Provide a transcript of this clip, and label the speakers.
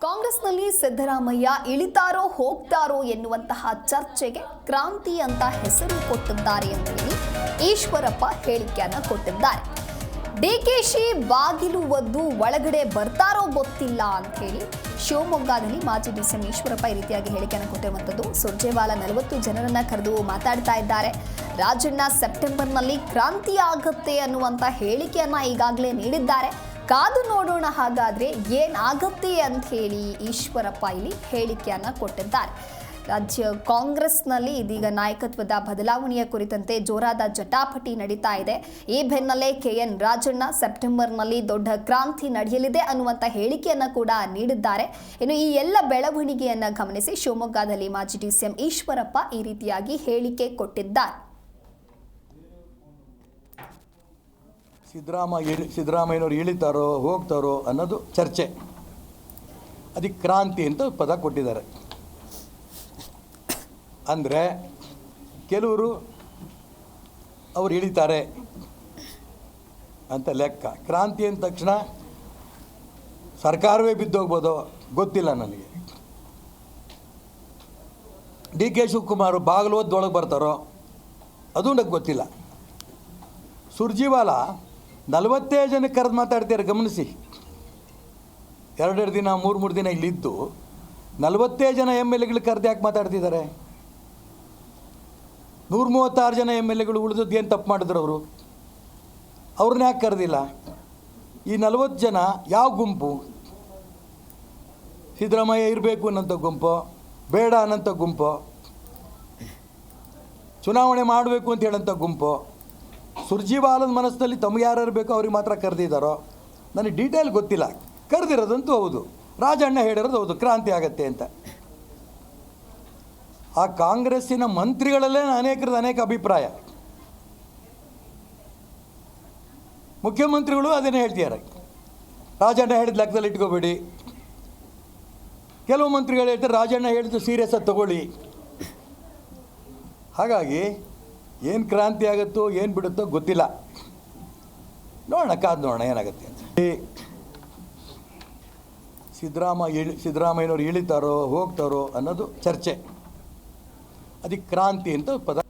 Speaker 1: ಕಾಂಗ್ರೆಸ್ನಲ್ಲಿ ಸಿದ್ದರಾಮಯ್ಯ ಇಳಿತಾರೋ ಹೋಗ್ತಾರೋ ಎನ್ನುವಂತಹ ಚರ್ಚೆಗೆ ಕ್ರಾಂತಿ ಅಂತ ಹೆಸರು ಕೊಟ್ಟಿದ್ದಾರೆ ಅಂತ ಹೇಳಿ ಈಶ್ವರಪ್ಪ ಹೇಳಿಕೆಯನ್ನು ಕೊಟ್ಟಿದ್ದಾರೆ. ಡಿಕೆಶಿ ಬಾಗಿಲು ಒದ್ದು ಒಳಗಡೆ ಬರ್ತಾರೋ ಗೊತ್ತಿಲ್ಲ ಅಂತ ಹೇಳಿ ಶಿವಮೊಗ್ಗದಲ್ಲಿ ಮಾಜಿ ಡಿಸಿಎಂ ಈಶ್ವರಪ್ಪ ಈ ರೀತಿಯಾಗಿ ಹೇಳಿಕೆಯನ್ನು ಕೊಟ್ಟಿರುವಂಥದ್ದು. ಸುರ್ಜೇವಾಲಾ 40 ಜನರನ್ನ ಕರೆದು ಮಾತಾಡ್ತಾ ಇದ್ದಾರೆ. ರಾಜಣ್ಣ ಸೆಪ್ಟೆಂಬರ್ನಲ್ಲಿ ಕ್ರಾಂತಿ ಆಗುತ್ತೆ ಅನ್ನುವಂಥ ಹೇಳಿಕೆಯನ್ನ ಈಗಾಗಲೇ ನೀಡಿದ್ದಾರೆ. ಕಾದು ನೋಡೋಣ ಹಾಗಾದ್ರೆ ಏನಾಗುತ್ತೆ ಅಂತ ಹೇಳಿ ಈಶ್ವರಪ್ಪ ಇಲ್ಲಿ ಹೇಳಿಕೆಯನ್ನ ಕೊಟ್ಟಿದ್ದಾರೆ. ರಾಜ್ಯ ಕಾಂಗ್ರೆಸ್ನಲ್ಲಿ ಇದೀಗ ನಾಯಕತ್ವದ ಬದಲಾವಣೆಯ ಕುರಿತಂತೆ ಜೋರಾದ ಜಟಾಪಟಿ ನಡೀತಾ ಇದೆ. ಈ ಬೆನ್ನಲ್ಲೇ ಕೆಎನ್ ರಾಜಣ್ಣ ಸೆಪ್ಟೆಂಬರ್ನಲ್ಲಿ ದೊಡ್ಡ ಕ್ರಾಂತಿ ನಡೆಯಲಿದೆ ಅನ್ನುವಂಥ ಹೇಳಿಕೆಯನ್ನ ಕೂಡ ನೀಡಿದ್ದಾರೆ. ಇನ್ನು ಈ ಎಲ್ಲ ಬೆಳವಣಿಗೆಯನ್ನ ಗಮನಿಸಿ ಶಿವಮೊಗ್ಗದಲ್ಲಿ ಮಾಜಿ ಡಿಸಿಎಂ ಈಶ್ವರಪ್ಪ ಈ ರೀತಿಯಾಗಿ ಹೇಳಿಕೆ ಕೊಟ್ಟಿದ್ದಾರೆ.
Speaker 2: ಸಿದ್ದರಾಮಯ್ಯನವರು ಇಳಿತಾರೋ ಹೋಗ್ತಾರೋ ಅನ್ನೋದು ಚರ್ಚೆ. ಅದಕ್ಕೆ ಕ್ರಾಂತಿ ಅಂತ ಪದ ಕೊಟ್ಟಿದ್ದಾರೆ. ಅಂದರೆ ಕೆಲವರು ಅವರು ಇಳಿತಾರೆ ಅಂತ ಲೆಕ್ಕ. ಕ್ರಾಂತಿ ಅಂದ ತಕ್ಷಣ ಸರ್ಕಾರವೇ ಬಿದ್ದೋಗ್ಬೋದೋ ಗೊತ್ತಿಲ್ಲ ನನಗೆ. ಡಿ ಕೆ ಶಿವಕುಮಾರ್ ಬಾಗಿಲೋದೊಳಗೆ ಬರ್ತಾರೋ ಅದು ನನಗೆ ಗೊತ್ತಿಲ್ಲ. ಸುರ್ಜೇವಾಲಾ 40 ಜನಕ್ಕೆ ಕರೆದು ಮಾತಾಡ್ತಾರೆ, ಗಮನಿಸಿ. 2 ದಿನ 3 ದಿನ ಇಲ್ಲಿದ್ದು 40 ಜನ MLAಗಳು ಕರೆದು ಯಾಕೆ ಮಾತಾಡ್ತಿದ್ದಾರೆ? 136 ಜನ MLAಗಳು ಉಳಿದದ್ದು ಏನು ತಪ್ಪು ಮಾಡಿದ್ರು ಅವರು? ಅವ್ರನ್ನ ಯಾಕೆ ಕರೆದಿಲ್ಲ? ಈ 40 ಜನ ಯಾವ ಗುಂಪು? ಸಿದ್ದರಾಮಯ್ಯ ಇರಬೇಕು ಅನ್ನೋಂಥ ಗುಂಪು, ಬೇಡ ಅನ್ನೋಂಥ ಗುಂಪು, ಚುನಾವಣೆ ಮಾಡಬೇಕು ಅಂತ ಹೇಳೋಂಥ ಗುಂಪು? ಸುರ್ಜೇವಾಲದ ಮನಸ್ಸಿನಲ್ಲಿ ತಮಗೆ ಯಾರು ಬೇಕೋ ಅವ್ರಿಗೆ ಮಾತ್ರ ಕರೆದಿದ್ದಾರೋ ನನಗೆ ಡೀಟೇಲ್ ಗೊತ್ತಿಲ್ಲ. ಕರೆದಿರೋದಂತೂ ಹೌದು, ರಾಜಣ್ಣ ಹೇಳಿರೋದು ಹೌದು, ಕ್ರಾಂತಿ ಆಗತ್ತೆ ಅಂತ. ಆ ಕಾಂಗ್ರೆಸ್ಸಿನ ಮಂತ್ರಿಗಳಲ್ಲೇ ಅನೇಕ ಅಭಿಪ್ರಾಯ. ಮುಖ್ಯಮಂತ್ರಿಗಳು ಅದನ್ನೇ ಹೇಳ್ತಿದ್ದಾರೆ, ರಾಜಣ್ಣ ಹೇಳಿದ ಲೆಕ್ಕದಲ್ಲಿ ಇಟ್ಕೋಬೇಡಿ. ಕೆಲವು ಮಂತ್ರಿಗಳು ಹೇಳ್ತಾರೆ ರಾಜಣ್ಣ ಹೇಳಿದ್ದು ಸೀರಿಯಸ್ ಆಗಿ ತಗೊಳ್ಳಿ. ಹಾಗಾಗಿ ಏನು ಕ್ರಾಂತಿ ಆಗುತ್ತೋ ಏನು ಬಿಡುತ್ತೋ ಗೊತ್ತಿಲ್ಲ. ನೋಡೋಣ, ಕಾದು ನೋಡೋಣ ಏನಾಗುತ್ತೆ ಅಂತ. ಸಿದ್ದರಾಮಯ್ಯನವರು ಇಳಿತಾರೋ ಹೋಗ್ತಾರೋ ಅನ್ನೋದು ಚರ್ಚೆ. ಅದಕ್ಕೆ ಕ್ರಾಂತಿ ಅಂತ ಪದ